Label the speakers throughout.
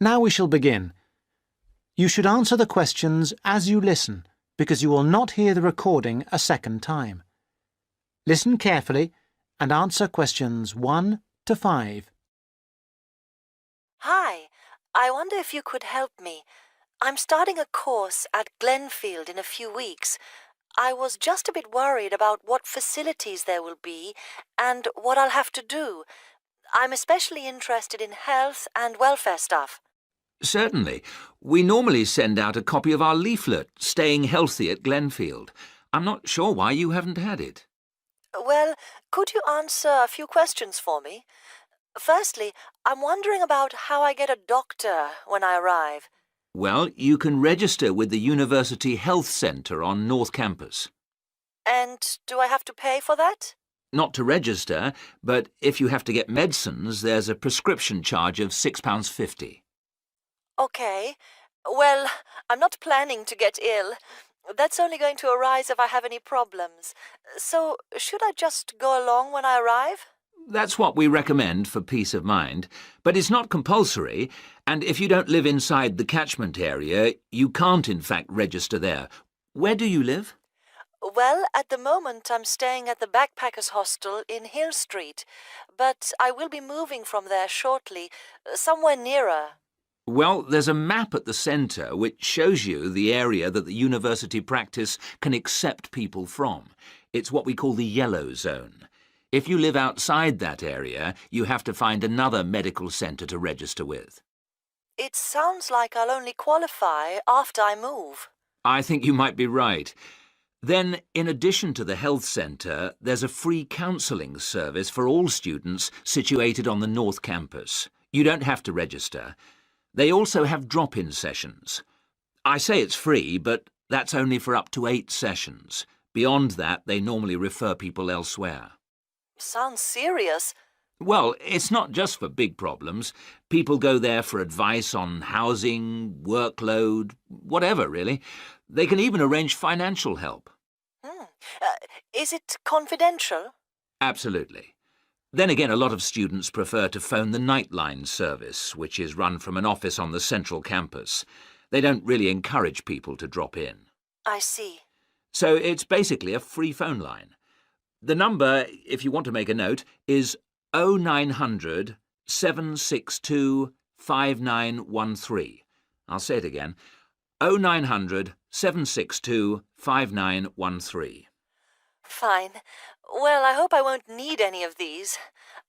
Speaker 1: Now we shall begin. You should answer the questions as you listen, because you will not hear the recording a second time. Listen carefully and answer questions 1 to 5.
Speaker 2: Hi, I wonder if you could help me. I'm starting a course at Glenfield in a few weeks. I was just a bit worried about what facilities there will be and what I'll have to do. I'm especially interested in health and welfare stuff.
Speaker 3: Certainly. We normally send out a copy of our leaflet, Staying Healthy at Glenfield. I'm not sure why you haven't had it.
Speaker 2: Well, could you answer a few questions for me? Firstly, I'm wondering about how I get a doctor when I arrive.
Speaker 3: Well, you can register with the University Health Centre on North Campus.
Speaker 2: And do I have to pay for that?
Speaker 3: Not to register, but if you have to get medicines, there's a prescription charge of £6.50.
Speaker 2: Okay. Well, I'm not planning to get ill. That's only going to arise if I have any problems. So, should I just go along when I arrive?
Speaker 3: That's what we recommend for peace of mind, but it's not compulsory, and if you don't live inside the catchment area, you can't in fact register there. Where do you live?
Speaker 2: Well, at the moment I'm staying at the Backpackers Hostel in Hill Street, but I will be moving from there shortly, somewhere nearer.
Speaker 3: Well, there's a map at the centre which shows you the area that the university practice can accept people from. It's what we call the yellow zone. If you live outside that area, you have to find another medical centre to register with.
Speaker 2: It sounds like I'll only qualify after I move.
Speaker 3: I think you might be right. Then, in addition to the health centre, there's a free counselling service for all students situated on the North Campus. You don't have to register. They also have drop-in sessions. I say it's free, but that's only for up to 8 sessions. Beyond that, they normally refer people elsewhere.
Speaker 2: Sounds serious.
Speaker 3: Well, it's not just for big problems. People go there for advice on housing, workload, whatever, really. They can even arrange financial help.
Speaker 2: Is it confidential?
Speaker 3: Absolutely. Then again, a lot of students prefer to phone the Nightline service, which is run from an office on the central campus. They don't really encourage people to drop in.
Speaker 2: I see.
Speaker 3: So it's basically a free phone line. The number, if you want to make a note, is 0900 762 5913. I'll say it again. 0900 762 5913.
Speaker 2: Fine. Well, I hope I won't need any of these.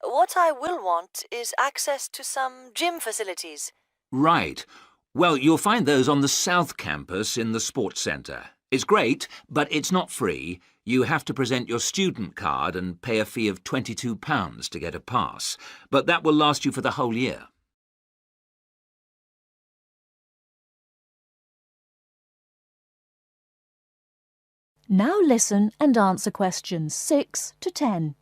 Speaker 2: What I will want is access to some gym facilities.
Speaker 3: Right. Well, you'll find those on the South Campus in the Sports Centre. It's great, but it's not free. You have to present your student card and pay a fee of £22 to get a pass. But that will last you for the whole year.
Speaker 4: Now listen and answer questions 6 to 10.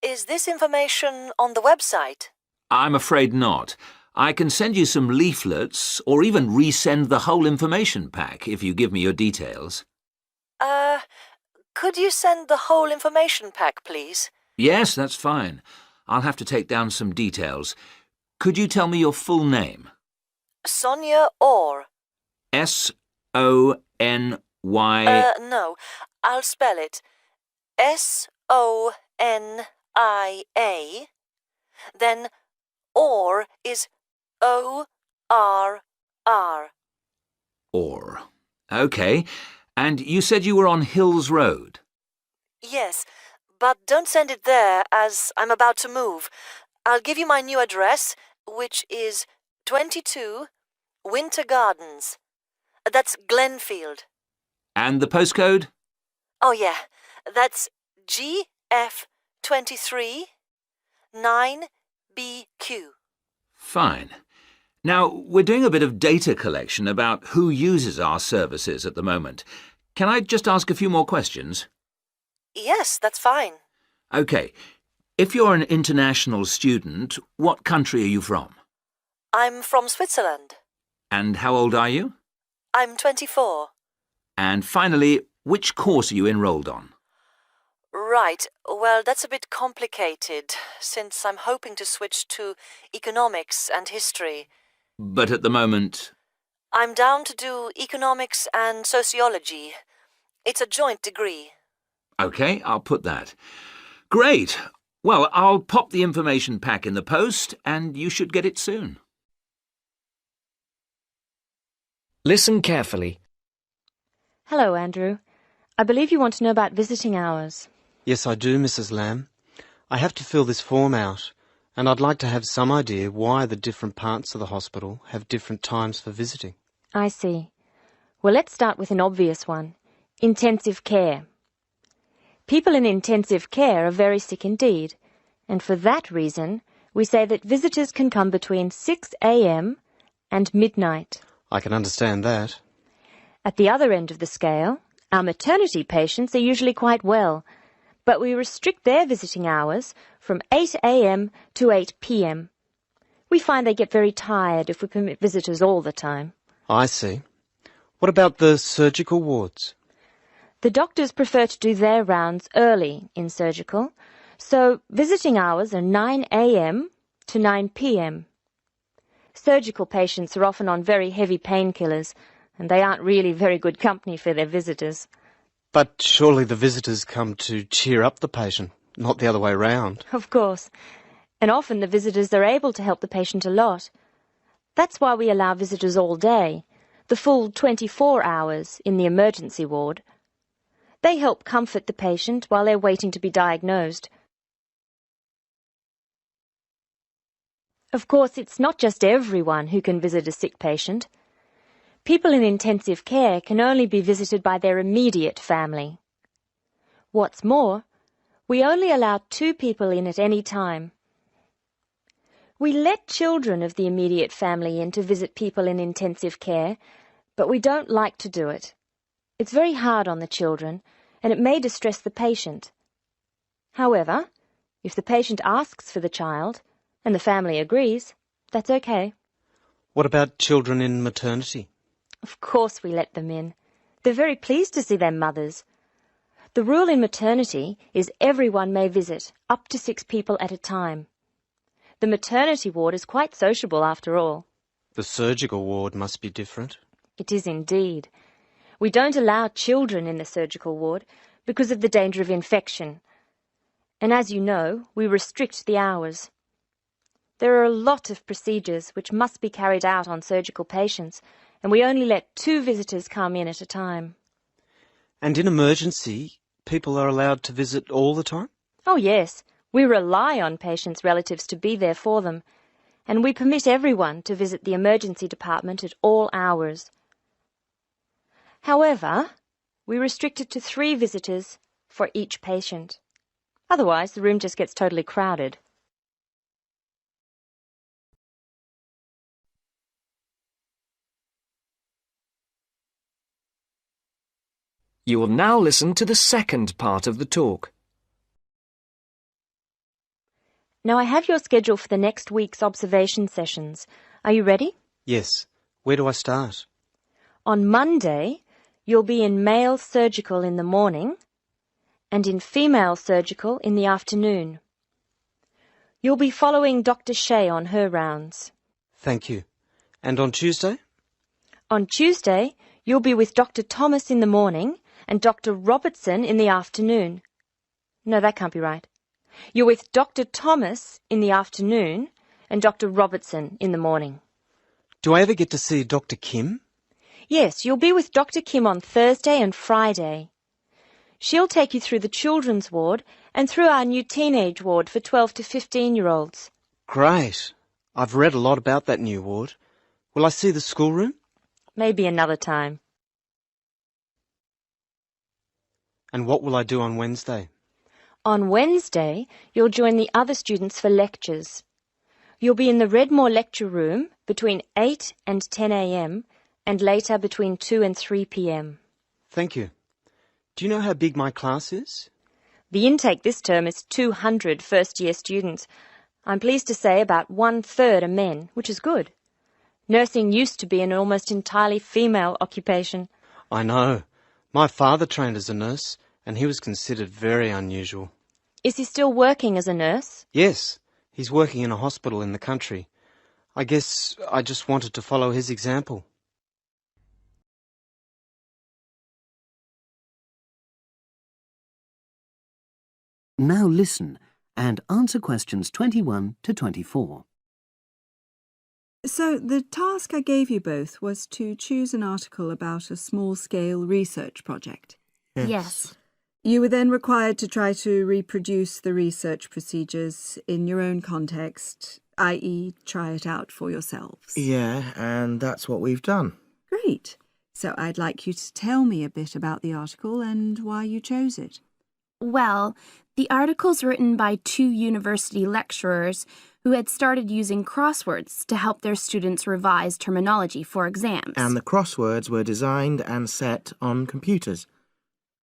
Speaker 2: Is this information on the website?
Speaker 3: I'm afraid not. I can send you some leaflets or even resend the whole information pack if you give me your details.
Speaker 2: Could you send the whole information pack, please?
Speaker 3: Yes, that's fine. I'll have to take down some details. Could you tell me your full name?
Speaker 2: Sonia Orr.
Speaker 3: S-O-N-Y...
Speaker 2: No, I'll spell it. S-O-N-I-A. Then Orr is O-R-R.
Speaker 3: Orr. OK. And you said you were on Hills Road?
Speaker 2: Yes, but don't send it there as I'm about to move. I'll give you my new address, which is 22 Winter Gardens. That's Glenfield.
Speaker 3: And the postcode?
Speaker 2: Oh, yeah. That's GF23 9BQ.
Speaker 3: Fine. Now, we're doing a bit of data collection about who uses our services at the moment. Can I just ask a few more questions?
Speaker 2: Yes, that's fine.
Speaker 3: OK. If you're an international student, what country are you from?
Speaker 2: I'm from Switzerland.
Speaker 3: And how old are you?
Speaker 2: I'm 24.
Speaker 3: And finally, which course are you enrolled on?
Speaker 2: Right. Well, that's a bit complicated, since I'm hoping to switch to economics and history.
Speaker 3: But at the moment...
Speaker 2: I'm down to do economics and sociology. It's a joint degree.
Speaker 3: OK, I'll put that. Great. Well, I'll pop the information pack in the post, and you should get it soon.
Speaker 5: Listen carefully.
Speaker 6: Hello, Andrew. I believe you want to know about visiting hours.
Speaker 7: Yes, I do, Mrs. Lamb. I have to fill this form out, and I'd like to have some idea why the different parts of the hospital have different times for visiting.
Speaker 6: I see. Well, let's start with an obvious one. Intensive care. People in intensive care are very sick indeed, and for that reason, we say that visitors can come between 6 a.m. and midnight.
Speaker 7: I can understand that.
Speaker 6: At the other end of the scale, our maternity patients are usually quite well, but we restrict their visiting hours from 8 a.m. to 8 p.m. We find they get very tired if we permit visitors all the time.
Speaker 7: I see. What about the surgical wards?
Speaker 6: The doctors prefer to do their rounds early in surgical, so visiting hours are 9 a.m. to 9 p.m. Surgical patients are often on very heavy painkillers, and they aren't really very good company for their visitors.
Speaker 7: But surely the visitors come to cheer up the patient, not the other way round.
Speaker 6: Of course. And often the visitors are able to help the patient a lot. That's why we allow visitors all day, the full 24 hours in the emergency ward. They help comfort the patient while they're waiting to be diagnosed. Of course, it's not just everyone who can visit a sick patient. People in intensive care can only be visited by their immediate family. What's more, we only allow 2 people in at any time. We let children of the immediate family in to visit people in intensive care, but we don't like to do it. It's very hard on the children, and it may distress the patient. However, if the patient asks for the child, and the family agrees, that's okay.
Speaker 7: What about children in maternity?
Speaker 6: Of course we let them in. They're very pleased to see their mothers. The rule in maternity is everyone may visit, up to 6 people at a time. The maternity ward is quite sociable after all.
Speaker 7: The surgical ward must be different.
Speaker 6: It is indeed. We don't allow children in the surgical ward because of the danger of infection. And as you know, we restrict the hours. There are a lot of procedures which must be carried out on surgical patients, and we only let 2 visitors come in at a time.
Speaker 7: And in emergency, people are allowed to visit all the time?
Speaker 6: Oh yes, we rely on patients' relatives to be there for them, and we permit everyone to visit the emergency department at all hours. However, we restrict it to 3 visitors for each patient. Otherwise, the room just gets totally crowded.
Speaker 5: You will now listen to the second part of the talk.
Speaker 6: Now I have your schedule for the next week's observation sessions. Are you ready?
Speaker 7: Yes. Where do I start?
Speaker 6: On Monday, you'll be in male surgical in the morning and in female surgical in the afternoon. You'll be following Dr. Shea on her rounds.
Speaker 7: Thank you. And on Tuesday?
Speaker 6: On Tuesday, you'll be with Dr. Thomas in the morning and Dr. Robertson in the afternoon. No, that can't be right. You're with Dr. Thomas in the afternoon and Dr. Robertson in the morning.
Speaker 7: Do I ever get to see Dr. Kim?
Speaker 6: Yes, you'll be with Dr. Kim on Thursday and Friday. She'll take you through the children's ward and through our new teenage ward for 12 to 15-year-olds.
Speaker 7: Great. I've read a lot about that new ward. Will I see the schoolroom?
Speaker 6: Maybe another time.
Speaker 7: And what will I do on Wednesday?
Speaker 6: On Wednesday, you'll join the other students for lectures. You'll be in the Redmore lecture room between 8 and 10 a.m. and later between 2 and 3 p.m.
Speaker 7: Thank you. Do you know how big my class is?
Speaker 6: The intake this term is 200 first-year students. I'm pleased to say about 1/3 are men, which is good. Nursing used to be an almost entirely female occupation.
Speaker 7: I know. My father trained as a nurse, and he was considered very unusual.
Speaker 6: Is he still working as a nurse?
Speaker 7: Yes, he's working in a hospital in the country. I guess I just wanted to follow his example.
Speaker 8: Now listen and answer questions 21 to 24.
Speaker 9: So the task I gave you both was to choose an article about a small-scale research project.
Speaker 6: Yes.
Speaker 9: You were then required to try to reproduce the research procedures in your own context, i.e. try it out for yourselves.
Speaker 10: Yeah, and that's what we've done.
Speaker 9: Great. So I'd like you to tell me a bit about the article and why you chose it.
Speaker 11: Well, the article's written by 2 university lecturers who had started using crosswords to help their students revise terminology for exams.
Speaker 10: And the crosswords were designed and set on computers.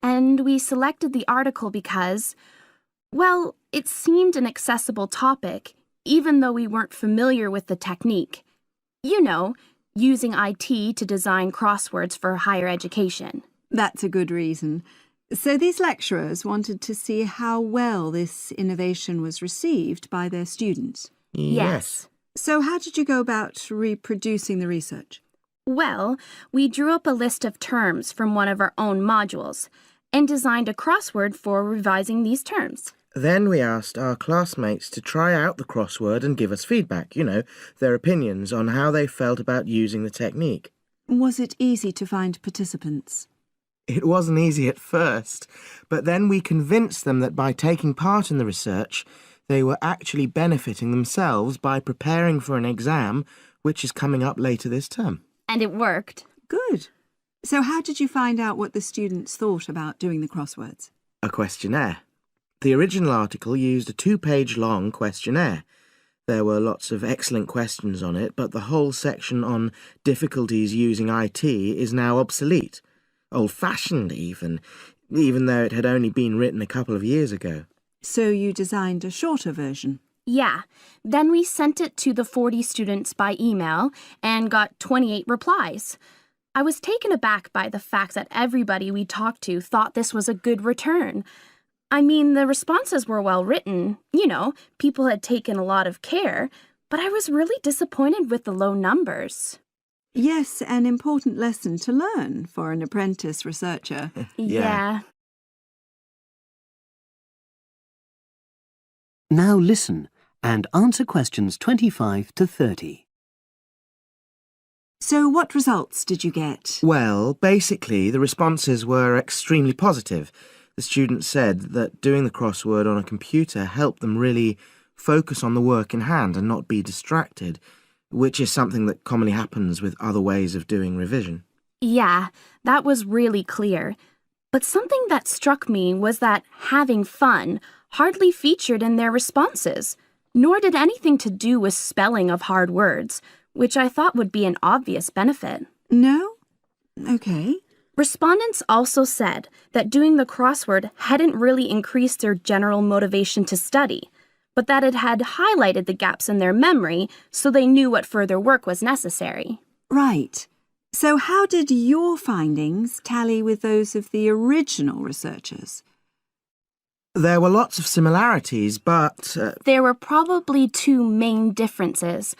Speaker 11: And we selected the article because, well, it seemed an accessible topic, even though we weren't familiar with the technique. You know, using IT to design crosswords for higher education.
Speaker 9: That's a good reason. So these lecturers wanted to see how well this innovation was received by their students.
Speaker 11: Yes.
Speaker 9: So how did you go about reproducing the research?
Speaker 11: Well, we drew up a list of terms from one of our own modules and designed a crossword for revising these terms.
Speaker 10: Then we asked our classmates to try out the crossword and give us feedback, their opinions on how they felt about using the technique.
Speaker 9: Was it easy to find participants?
Speaker 10: It wasn't easy at first, but then we convinced them that by taking part in the research, they were actually benefiting themselves by preparing for an exam, which is coming up later this term.
Speaker 11: And it worked.
Speaker 9: Good. So how did you find out what the students thought about doing the crosswords?
Speaker 10: A questionnaire. The original article used a 2-page long questionnaire. There were lots of excellent questions on it, but the whole section on difficulties using IT is now obsolete. Old-fashioned even though it had only been written a couple of years ago.
Speaker 9: So you designed a shorter version?
Speaker 11: Yeah. Then we sent it to the 40 students by email and got 28 replies. I was taken aback by the fact that everybody we talked to thought this was a good return. I mean, the responses were well written. People had taken a lot of care, but I was really disappointed with the low numbers.
Speaker 9: Yes, an important lesson to learn for an apprentice researcher.
Speaker 11: Yeah.
Speaker 8: Now listen and answer questions 25 to 30.
Speaker 9: So what results did you get?
Speaker 10: Well, basically, the responses were extremely positive. The students said that doing the crossword on a computer helped them really focus on the work in hand and not be distracted, which is something that commonly happens with other ways of doing revision.
Speaker 11: Yeah, that was really clear. But something that struck me was that having fun hardly featured in their responses, nor did anything to do with spelling of hard words, which I thought would be an obvious benefit.
Speaker 9: No? Okay.
Speaker 11: Respondents also said that doing the crossword hadn't really increased their general motivation to study, but that it had highlighted the gaps in their memory so they knew what further work was necessary.
Speaker 9: Right. So how did your findings tally with those of the original researchers?
Speaker 10: There were lots of similarities, but...
Speaker 11: There were probably 2 main differences.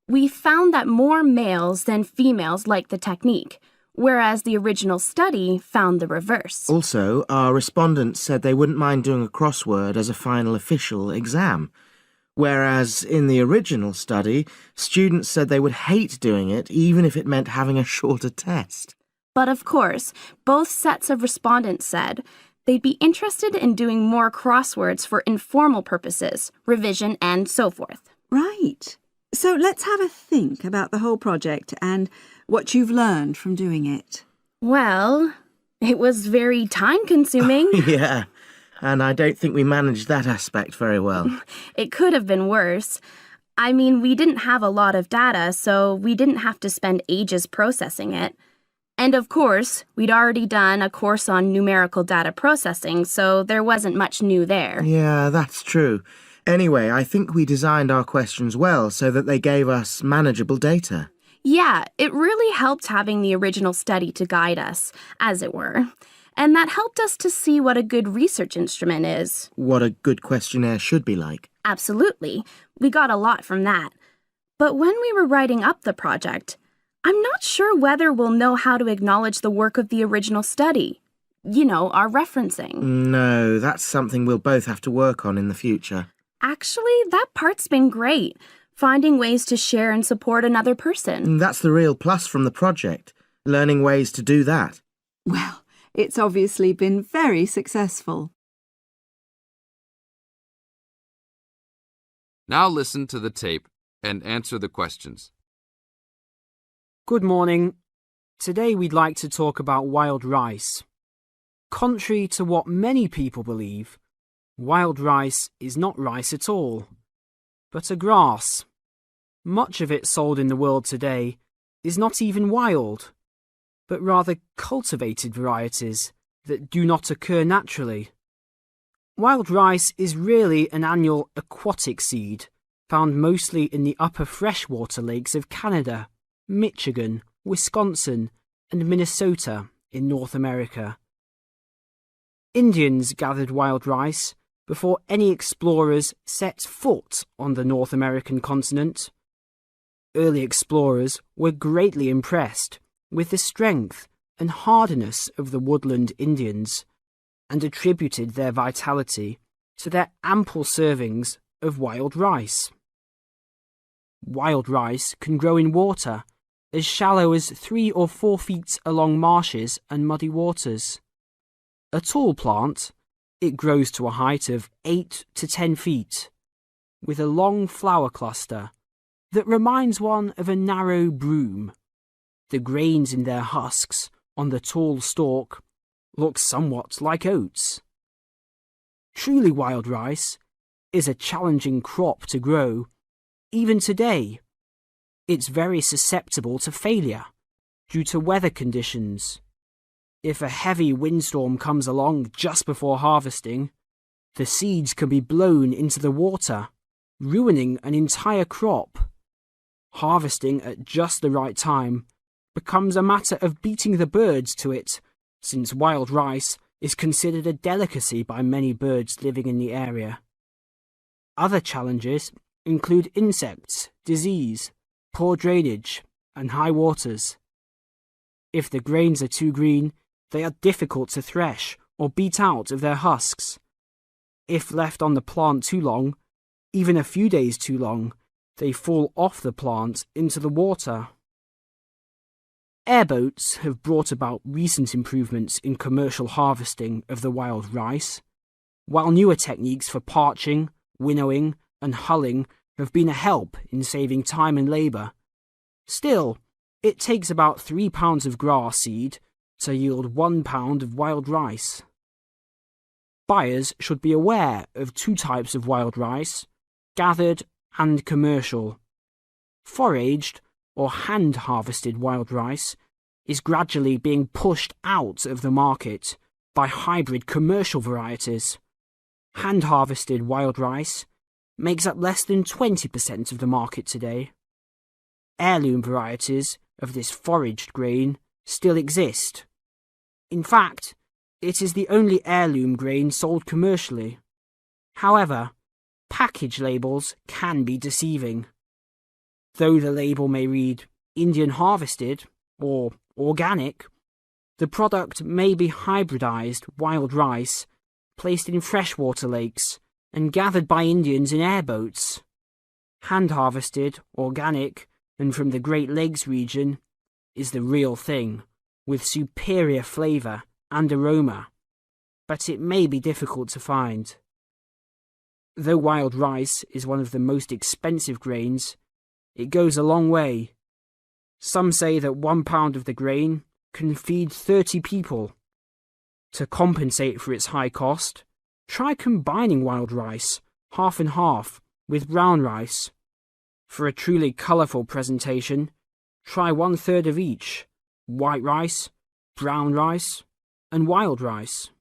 Speaker 11: We found that more males than females liked the technique, whereas the original study found the reverse.
Speaker 10: Also, our respondents said they wouldn't mind doing a crossword as a final official exam, whereas in the original study, students said they would hate doing it even if it meant having a shorter test.
Speaker 11: But of course, both sets of respondents said they'd be interested in doing more crosswords for informal purposes, revision, and so forth.
Speaker 9: Right. So let's have a think about the whole project and what you've learned from doing it.
Speaker 11: Well, it was very time-consuming.
Speaker 10: Yeah, and I don't think we managed that aspect very well.
Speaker 11: It could have been worse. I mean, we didn't have a lot of data, so we didn't have to spend ages processing it. And of course, we'd already done a course on numerical data processing, so there wasn't much new there.
Speaker 10: Yeah, that's true. Anyway, I think we designed our questions well so that they gave us manageable data.
Speaker 11: Yeah, it really helped having the original study to guide us, as it were. and that helped us to see what a good research instrument is.
Speaker 10: What a good questionnaire should be like.
Speaker 11: Absolutely. We got a lot from that. But when we were writing up the project, I'm not sure whether we'll know how to acknowledge the work of the original study. You know, our referencing.
Speaker 10: No, that's something we'll both have to work on in the future.
Speaker 11: Actually, that part's been great. Finding ways to share and support another person.
Speaker 10: That's the real plus from the project. Learning ways to do that.
Speaker 9: Well, it's obviously been very successful.
Speaker 12: Now listen to the tape and answer the questions.
Speaker 13: Good morning. Today we'd like to talk about wild rice. Contrary to what many people believe, wild rice is not rice at all, but a grass. Much of it sold in the world today is not even wild, but rather cultivated varieties that do not occur naturally. Wild rice is really an annual aquatic seed found mostly in the upper freshwater lakes of Canada, Michigan, Wisconsin, and Minnesota in North America. Indians gathered wild rice before any explorers set foot on the North American continent. Early explorers were greatly impressed with the strength and hardiness of the woodland Indians and attributed their vitality to their ample servings of wild rice. Wild rice can grow in water as shallow as 3 or 4 feet along marshes and muddy waters. A tall plant, it grows to a height of 8 to 10 feet, with a long flower cluster that reminds one of a narrow broom. The grains in their husks on the tall stalk look somewhat like oats. Truly wild rice is a challenging crop to grow, even today. It's very susceptible to failure due to weather conditions. If a heavy windstorm comes along just before harvesting, the seeds can be blown into the water, ruining an entire crop. Harvesting at just the right time becomes a matter of beating the birds to it, since wild rice is considered a delicacy by many birds living in the area. Other challenges include insects, disease, poor drainage, and high waters. If the grains are too green, they are difficult to thresh or beat out of their husks. If left on the plant too long, even a few days too long, they fall off the plant into the water. Airboats have brought about recent improvements in commercial harvesting of the wild rice, while newer techniques for parching, winnowing, and hulling have been a help in saving time and labour. Still, it takes about 3 pounds of grass seed to yield 1 pound of wild rice. Buyers should be aware of 2 types of wild rice, gathered and commercial. Foraged or hand-harvested wild rice is gradually being pushed out of the market by hybrid commercial varieties. Hand-harvested wild rice makes up less than 20% of the market today. Heirloom varieties of this foraged grain still exist. In fact, it is the only heirloom grain sold commercially. However, package labels can be deceiving. Though the label may read Indian harvested or organic, the product may be hybridized wild rice placed in freshwater lakes and gathered by Indians in airboats. Hand-harvested, organic, and from the Great Lakes region is the real thing, with superior flavour and aroma, but it may be difficult to find. Though wild rice is one of the most expensive grains, it goes a long way. Some say that 1 pound of the grain can feed 30 people. To compensate for its high cost, try combining wild rice, half and half, with brown rice. For a truly colourful presentation, try 1/3 of each: white rice, brown rice, and wild rice.